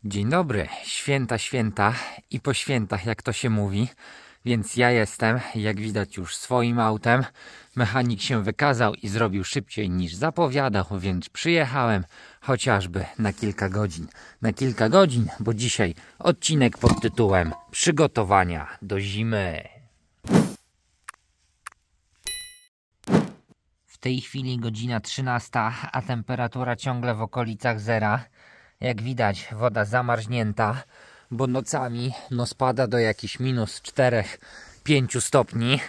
Dzień dobry, święta, święta i po świętach, jak to się mówi. Więc ja jestem, jak widać, już swoim autem. Mechanik się wykazał i zrobił szybciej niż zapowiadał, więc przyjechałem chociażby na kilka godzin. Na kilka godzin, bo dzisiaj odcinek pod tytułem Przygotowania do zimy. W tej chwili godzina 13, a temperatura ciągle w okolicach zera. Jak widać, woda zamarznięta, bo nocami spada do jakichś -4-5 stopni.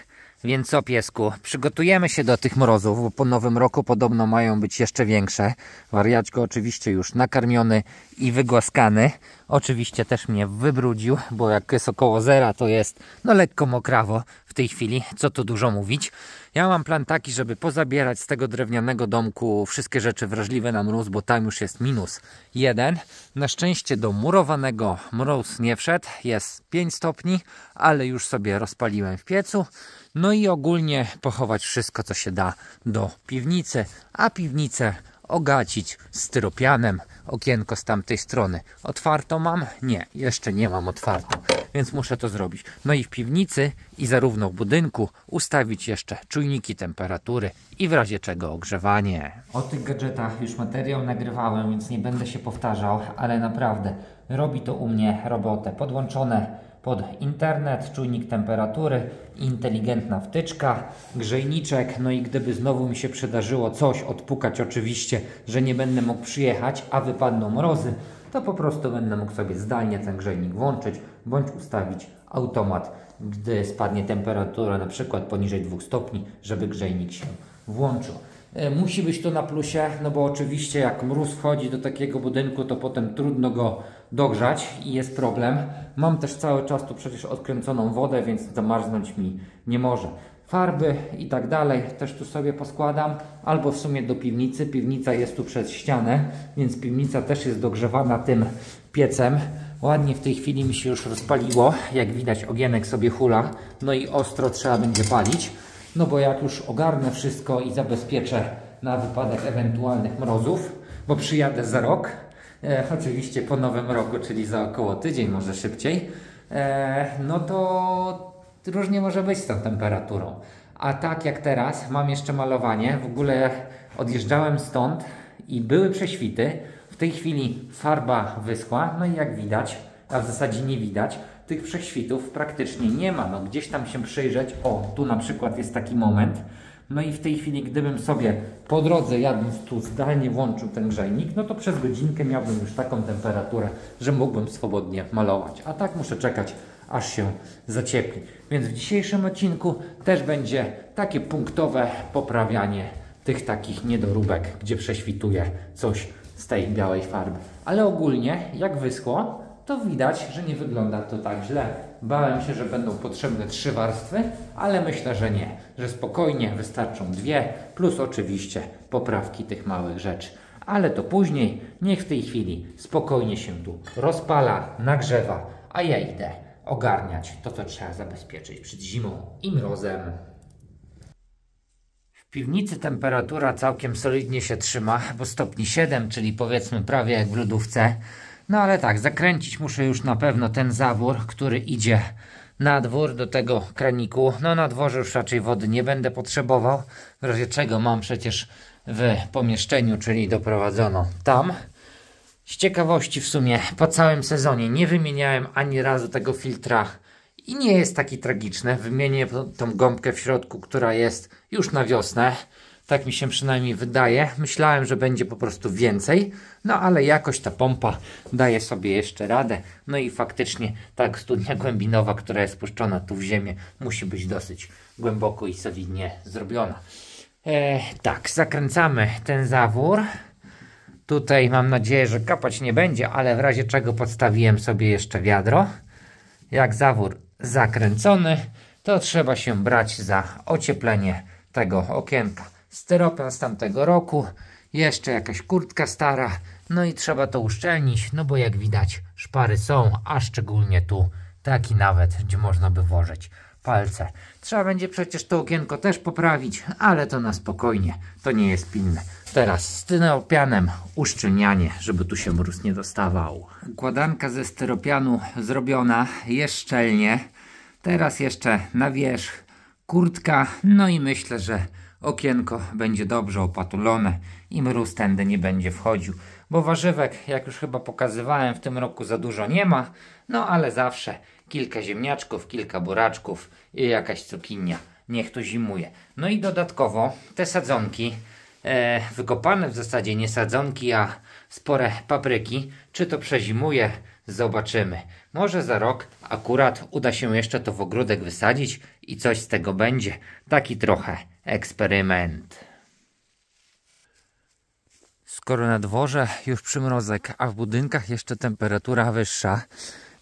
Więc co, piesku, przygotujemy się do tych mrozów, bo po nowym roku podobno mają być jeszcze większe. Wariaczko oczywiście już nakarmiony i wygłaskany. Oczywiście też mnie wybrudził, bo jak jest około zera, to jest lekko mokrawo w tej chwili, co tu dużo mówić. Ja mam plan taki, żeby pozabierać z tego drewnianego domku wszystkie rzeczy wrażliwe na mróz, bo tam już jest -1. Na szczęście do murowanego mróz nie wszedł, jest 5 stopni, ale już sobie rozpaliłem w piecu. No i ogólnie pochować wszystko, co się da do piwnicy, a piwnicę ogacić styropianem. Okienko z tamtej strony otwarto mam? Nie, jeszcze nie mam otwarto, więc muszę to zrobić. No i w piwnicy i zarówno w budynku ustawić jeszcze czujniki temperatury i w razie czego ogrzewanie. O tych gadżetach już materiał nagrywałem, więc nie będę się powtarzał, ale naprawdę robi to u mnie robotę. Podłączone pod internet, czujnik temperatury, inteligentna wtyczka, grzejniczek. No i gdyby znowu mi się przydarzyło coś odpukać, oczywiście, że nie będę mógł przyjechać, a wypadną mrozy, to po prostu będę mógł sobie zdalnie ten grzejnik włączyć, bądź ustawić automat, gdy spadnie temperatura na przykład poniżej 2 stopni, żeby grzejnik się włączył. Musi być to na plusie, no bo oczywiście jak mróz wchodzi do takiego budynku, to potem trudno go dogrzać i jest problem. Mam też cały czas tu przecież odkręconą wodę, więc zamarznąć mi nie może. Farby i tak dalej też tu sobie poskładam, albo w sumie do piwnicy. Piwnica jest tu przez ścianę, więc piwnica też jest dogrzewana tym piecem. Ładnie w tej chwili mi się już rozpaliło, jak widać ogienek sobie hula, no i ostro trzeba będzie palić. No bo jak już ogarnę wszystko i zabezpieczę na wypadek ewentualnych mrozów, bo przyjadę za rok, oczywiście po nowym roku, czyli za około tydzień, może szybciej, no to różnie może być z tą temperaturą. A tak jak teraz, mam jeszcze malowanie. W ogóle odjeżdżałem stąd i były prześwity. W tej chwili farba wyschła, no i jak widać, a w zasadzie nie widać, tych prześwitów praktycznie nie ma. No gdzieś tam się przyjrzeć, o tu na przykład jest taki moment. No i w tej chwili, gdybym sobie po drodze jadąc tu zdalnie włączył ten grzejnik, no to przez godzinkę miałbym już taką temperaturę, że mógłbym swobodnie malować. A tak muszę czekać, aż się zaciepli. Więc w dzisiejszym odcinku też będzie takie punktowe poprawianie tych takich niedoróbek, gdzie prześwituje coś z tej białej farby. Ale ogólnie, jak wyschło, to widać, że nie wygląda to tak źle. Bałem się, że będą potrzebne 3 warstwy, ale myślę, że nie. Że spokojnie wystarczą 2, plus oczywiście poprawki tych małych rzeczy. Ale to później, niech w tej chwili spokojnie się tu rozpala, nagrzewa, a ja idę ogarniać to, co trzeba zabezpieczyć przed zimą i mrozem. W piwnicy temperatura całkiem solidnie się trzyma, bo stopni 7, czyli powiedzmy prawie jak w lodówce. No ale tak, zakręcić muszę już na pewno ten zawór, który idzie na dwór do tego kraniku. No na dworze już raczej wody nie będę potrzebował, w razie czego mam przecież w pomieszczeniu, czyli doprowadzono tam. Z ciekawości w sumie po całym sezonie nie wymieniałem ani razu tego filtra i nie jest taki tragiczny. Wymienię tą gąbkę w środku, która jest już na wiosnę. Tak mi się przynajmniej wydaje. Myślałem, że będzie po prostu więcej, no ale jakoś ta pompa daje sobie jeszcze radę. No i faktycznie ta studnia głębinowa, która jest puszczona tu w ziemię, musi być dosyć głęboko i solidnie zrobiona. Tak, zakręcamy ten zawór. Tutaj mam nadzieję, że kapać nie będzie, ale w razie czego podstawiłem sobie jeszcze wiadro. Jak zawór zakręcony, to trzeba się brać za ocieplenie tego okienka. Styropian z tamtego roku, jeszcze jakaś kurtka stara, no i trzeba to uszczelnić, no bo jak widać szpary są, a szczególnie tu taki nawet, gdzie można by włożyć palce. Trzeba będzie przecież to okienko też poprawić, ale to na spokojnie, to nie jest pilne. Teraz styropianem uszczelnianie, żeby tu się mróz nie dostawał. Układanka ze styropianu zrobiona, jest szczelnie. Teraz jeszcze na wierzch kurtka, no i myślę, że okienko będzie dobrze opatulone i mróz tędy nie będzie wchodził. Bo warzywek, jak już chyba pokazywałem, w tym roku za dużo nie ma, no ale zawsze kilka ziemniaczków, kilka buraczków i jakaś cukinia. Niech to zimuje. No i dodatkowo te sadzonki, wykopane w zasadzie nie sadzonki, a spore papryki, czy to przezimuje, zobaczymy. Może za rok akurat uda się jeszcze to w ogródek wysadzić i coś z tego będzie. Taki trochę eksperyment. Skoro na dworze już przymrozek, a w budynkach jeszcze temperatura wyższa,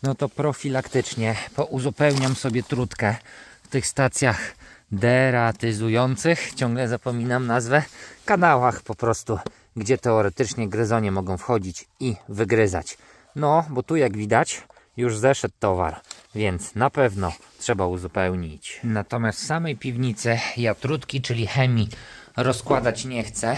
no to profilaktycznie pouzupełniam sobie trutkę w tych stacjach deratyzujących, ciągle zapominam nazwę, kanałach po prostu, gdzie teoretycznie gryzonie mogą wchodzić i wygryzać. No, bo tu jak widać już zeszedł towar, więc na pewno trzeba uzupełnić. Natomiast w samej piwnicy ja trutki, czyli chemii, rozkładać nie chcę.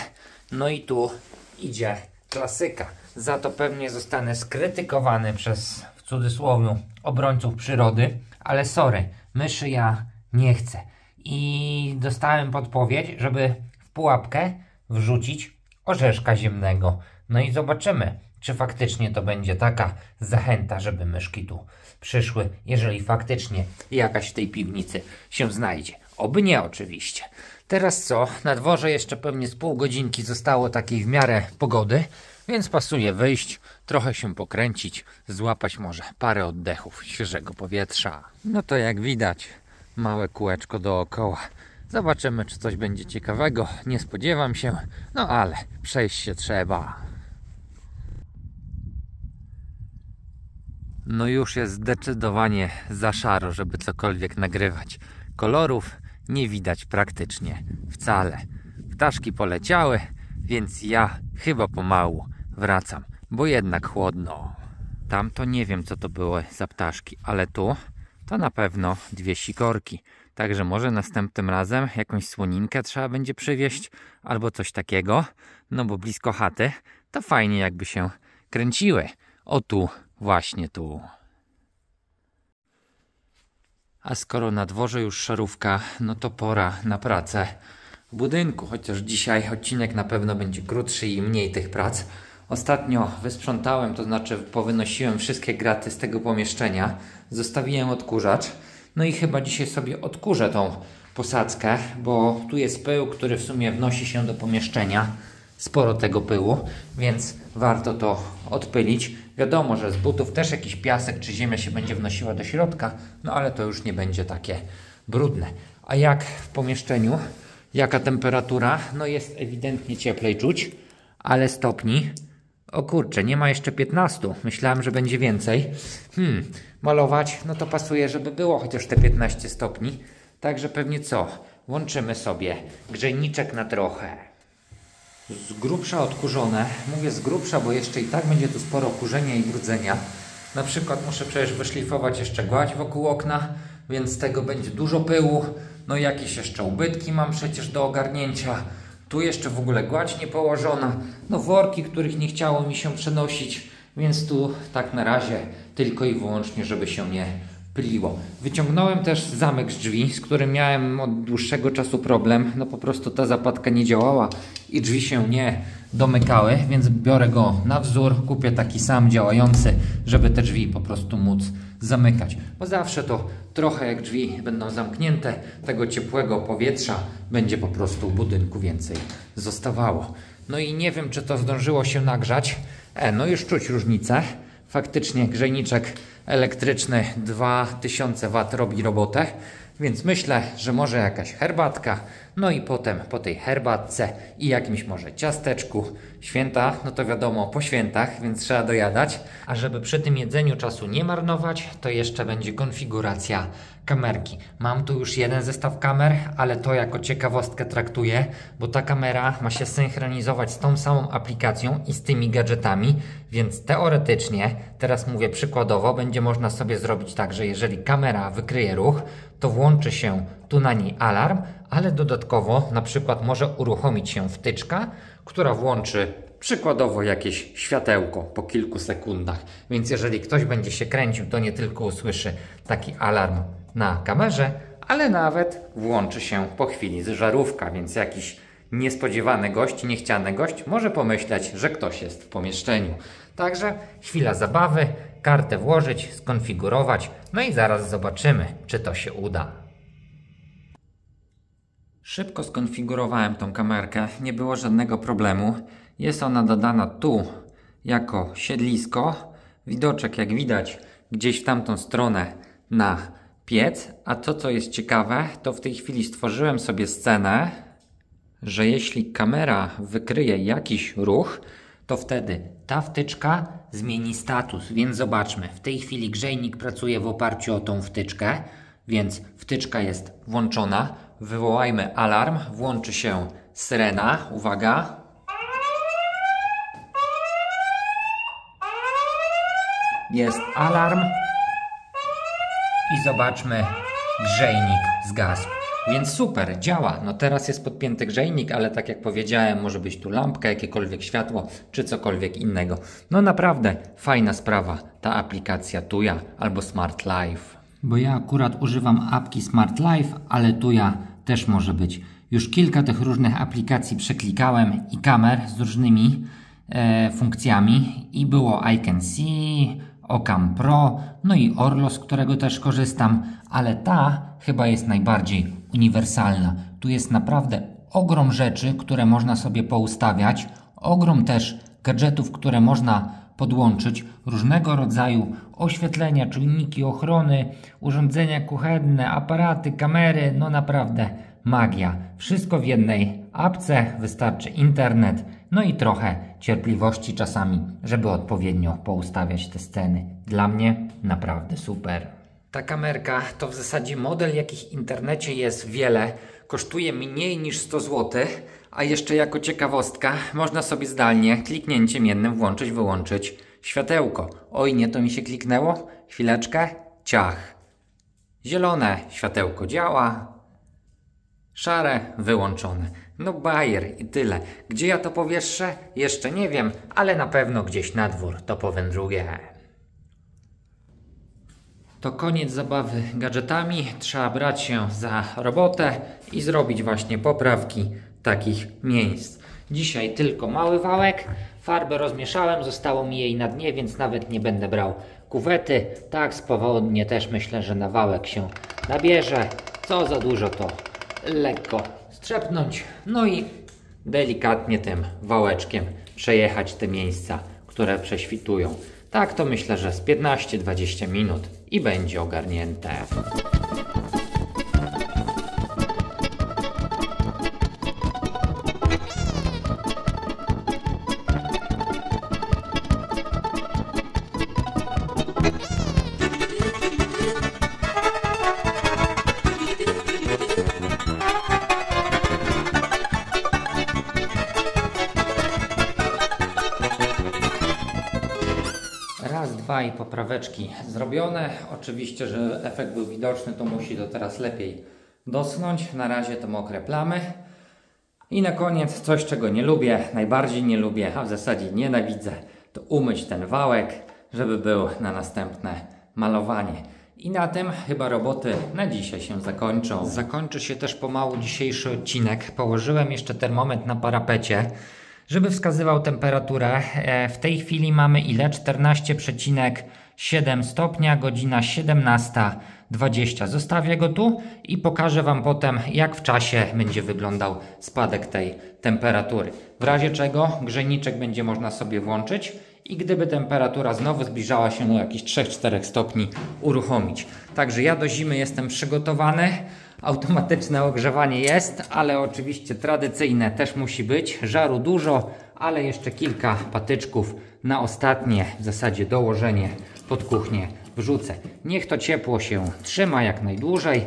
No i tu idzie klasyka. Za to pewnie zostanę skrytykowany przez, w cudzysłowie, obrońców przyrody, ale sorry, myszy ja nie chcę. I dostałem podpowiedź, żeby w pułapkę wrzucić orzeszka ziemnego. No i zobaczymy, czy faktycznie to będzie taka zachęta, żeby myszki tu przyszły, jeżeli faktycznie jakaś w tej piwnicy się znajdzie. Oby nie oczywiście. Teraz co? Na dworze jeszcze pewnie z pół godzinki zostało takiej w miarę pogody, więc pasuje wyjść, trochę się pokręcić, złapać może parę oddechów świeżego powietrza. No to jak widać, małe kółeczko dookoła. Zobaczymy, czy coś będzie ciekawego. Nie spodziewam się, no ale przejść się trzeba. No już jest zdecydowanie za szaro, żeby cokolwiek nagrywać. Kolorów nie widać praktycznie wcale. Ptaszki poleciały, więc ja chyba pomału wracam, bo jednak chłodno. Tam to nie wiem, co to były za ptaszki, ale tu to na pewno dwie sikorki. Także może następnym razem jakąś słoninkę trzeba będzie przywieźć albo coś takiego, no bo blisko chaty to fajnie jakby się kręciły. O tu, właśnie tu. A skoro na dworze już szarówka, no to pora na pracę w budynku. Chociaż dzisiaj odcinek na pewno będzie krótszy i mniej tych prac. Ostatnio wysprzątałem, to znaczy powynosiłem wszystkie graty z tego pomieszczenia. Zostawiłem odkurzacz. No i chyba dzisiaj sobie odkurzę tą posadzkę, bo tu jest pył, który w sumie wnosi się do pomieszczenia. Sporo tego pyłu, więc warto to odpylić. Wiadomo, że z butów też jakiś piasek czy ziemia się będzie wnosiła do środka, no ale to już nie będzie takie brudne. A jak w pomieszczeniu? Jaka temperatura? No jest ewidentnie cieplej czuć, ale stopni? O kurczę, nie ma jeszcze 15. Myślałem, że będzie więcej. Malować? No to pasuje, żeby było chociaż te 15 stopni. Także pewnie co? Włączymy sobie grzejniczek na trochę. Z grubsza odkurzone. Mówię z grubsza, bo jeszcze i tak będzie tu sporo kurzenia i brudzenia. Na przykład muszę przecież wyszlifować jeszcze gładź wokół okna, więc z tego będzie dużo pyłu. No i jakieś jeszcze ubytki mam przecież do ogarnięcia. Tu jeszcze w ogóle gładź nie położona. No worki, których nie chciało mi się przenosić, więc tu tak na razie tylko i wyłącznie, żeby się nie pyliło. Wyciągnąłem też zamek z drzwi, z którym miałem od dłuższego czasu problem. No po prostu ta zapadka nie działała i drzwi się nie domykały, więc biorę go na wzór, kupię taki sam działający, żeby te drzwi po prostu móc zamykać. Bo zawsze to trochę jak drzwi będą zamknięte, tego ciepłego powietrza będzie po prostu w budynku więcej zostawało. No i nie wiem, czy to zdążyło się nagrzać. No już czuć różnicę. Faktycznie grzejniczek elektryczny 2000 W robi robotę, więc myślę, że może jakaś herbatka, no i potem po tej herbatce i jakimś może ciasteczku. Święta, no to wiadomo, po świętach, więc trzeba dojadać. A żeby przy tym jedzeniu czasu nie marnować, to jeszcze będzie konfiguracja kamerki. Mam tu już jeden zestaw kamer, ale to jako ciekawostkę traktuję, bo ta kamera ma się synchronizować z tą samą aplikacją i z tymi gadżetami, więc teoretycznie, teraz mówię przykładowo, będzie można sobie zrobić tak, że jeżeli kamera wykryje ruch, to włączy się tu na niej alarm, ale dodatkowo na przykład może uruchomić się wtyczka, która włączy przykładowo jakieś światełko po kilku sekundach. Więc jeżeli ktoś będzie się kręcił, to nie tylko usłyszy taki alarm na kamerze, ale nawet włączy się po chwili żarówka, więc jakiś niespodziewany gość, niechciany gość może pomyśleć, że ktoś jest w pomieszczeniu. Także chwila zabawy, kartę włożyć, skonfigurować, no i zaraz zobaczymy, czy to się uda. Szybko skonfigurowałem tą kamerkę, nie było żadnego problemu. Jest ona dodana tu jako siedlisko. Widoczek, jak widać, gdzieś w tamtą stronę na piec. A to, co jest ciekawe, to w tej chwili stworzyłem sobie scenę, że jeśli kamera wykryje jakiś ruch, to wtedy ta wtyczka zmieni status. Więc zobaczmy, w tej chwili grzejnik pracuje w oparciu o tą wtyczkę, więc wtyczka jest włączona. Wywołajmy alarm, włączy się syrena. Uwaga. Jest alarm i zobaczmy, grzejnik zgasł. Więc super, działa. No teraz jest podpięty grzejnik, ale tak jak powiedziałem, może być tu lampka, jakiekolwiek światło, czy cokolwiek innego. No naprawdę fajna sprawa, ta aplikacja Tuya albo Smart Life. Bo ja akurat używam apki Smart Life, ale Tuya też może być. Już kilka tych różnych aplikacji przeklikałem i kamer z różnymi funkcjami. I było I Can See, Ocam Pro, no i Orlo, z którego też korzystam, ale ta chyba jest najbardziej uniwersalna. Tu jest naprawdę ogrom rzeczy, które można sobie poustawiać, ogrom też gadżetów, które można podłączyć, różnego rodzaju oświetlenia, czujniki ochrony, urządzenia kuchenne, aparaty, kamery, no naprawdę magia. Wszystko w jednej apce, wystarczy internet, no i trochę cierpliwości czasami, żeby odpowiednio poustawiać te sceny. Dla mnie naprawdę super. Ta kamerka to w zasadzie model, jakich w internecie jest wiele, kosztuje mniej niż 100 zł, a jeszcze jako ciekawostka można sobie zdalnie kliknięciem jednym włączyć, wyłączyć światełko. Oj, nie to mi się kliknęło, chwileczkę, ciach. Zielone światełko działa, szare wyłączone. No bajer i tyle. Gdzie ja to powieszę? Jeszcze nie wiem, ale na pewno gdzieś na dwór to powędruje. To koniec zabawy gadżetami. Trzeba brać się za robotę i zrobić właśnie poprawki takich miejsc. Dzisiaj tylko mały wałek. Farbę rozmieszałem, zostało mi jej na dnie, więc nawet nie będę brał kuwety. Tak swobodnie też myślę, że na wałek się nabierze. Co za dużo, to lekko strzepnąć. No i delikatnie tym wałeczkiem przejechać te miejsca, które prześwitują. Tak to myślę, że z 15-20 minut i będzie ogarnięte. Raz, dwa i popraweczki zrobione. Oczywiście, że efekt był widoczny, to musi to teraz lepiej doschnąć. Na razie to mokre plamy. I na koniec coś, czego nie lubię, najbardziej nie lubię, a w zasadzie nienawidzę, to umyć ten wałek, żeby był na następne malowanie. I na tym chyba roboty na dzisiaj się zakończą. Zakończy się też pomału dzisiejszy odcinek. Położyłem jeszcze termometr na parapecie, żeby wskazywał temperaturę. W tej chwili mamy ile? 14,7 stopnia, godzina 17:20. Zostawię go tu i pokażę Wam potem, jak w czasie będzie wyglądał spadek tej temperatury. W razie czego grzejniczek będzie można sobie włączyć i gdyby temperatura znowu zbliżała się do jakichś 3-4 stopni, uruchomić. Także ja do zimy jestem przygotowany. Automatyczne ogrzewanie jest, ale oczywiście tradycyjne też musi być. Żaru dużo, ale jeszcze kilka patyczków na ostatnie w zasadzie dołożenie pod kuchnię wrzucę. Niech to ciepło się trzyma jak najdłużej.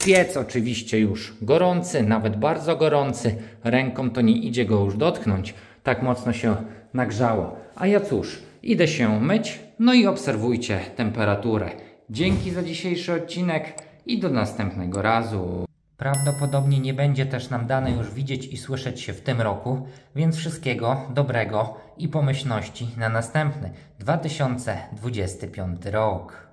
Piec oczywiście już gorący, nawet bardzo gorący. Ręką to nie idzie go już dotknąć. Tak mocno się nagrzało. A ja cóż, idę się myć, no i obserwujcie temperaturę. Dzięki za dzisiejszy odcinek i do następnego razu. Prawdopodobnie nie będzie też nam dane już widzieć i słyszeć się w tym roku, więc wszystkiego dobrego i pomyślności na następny 2025 rok.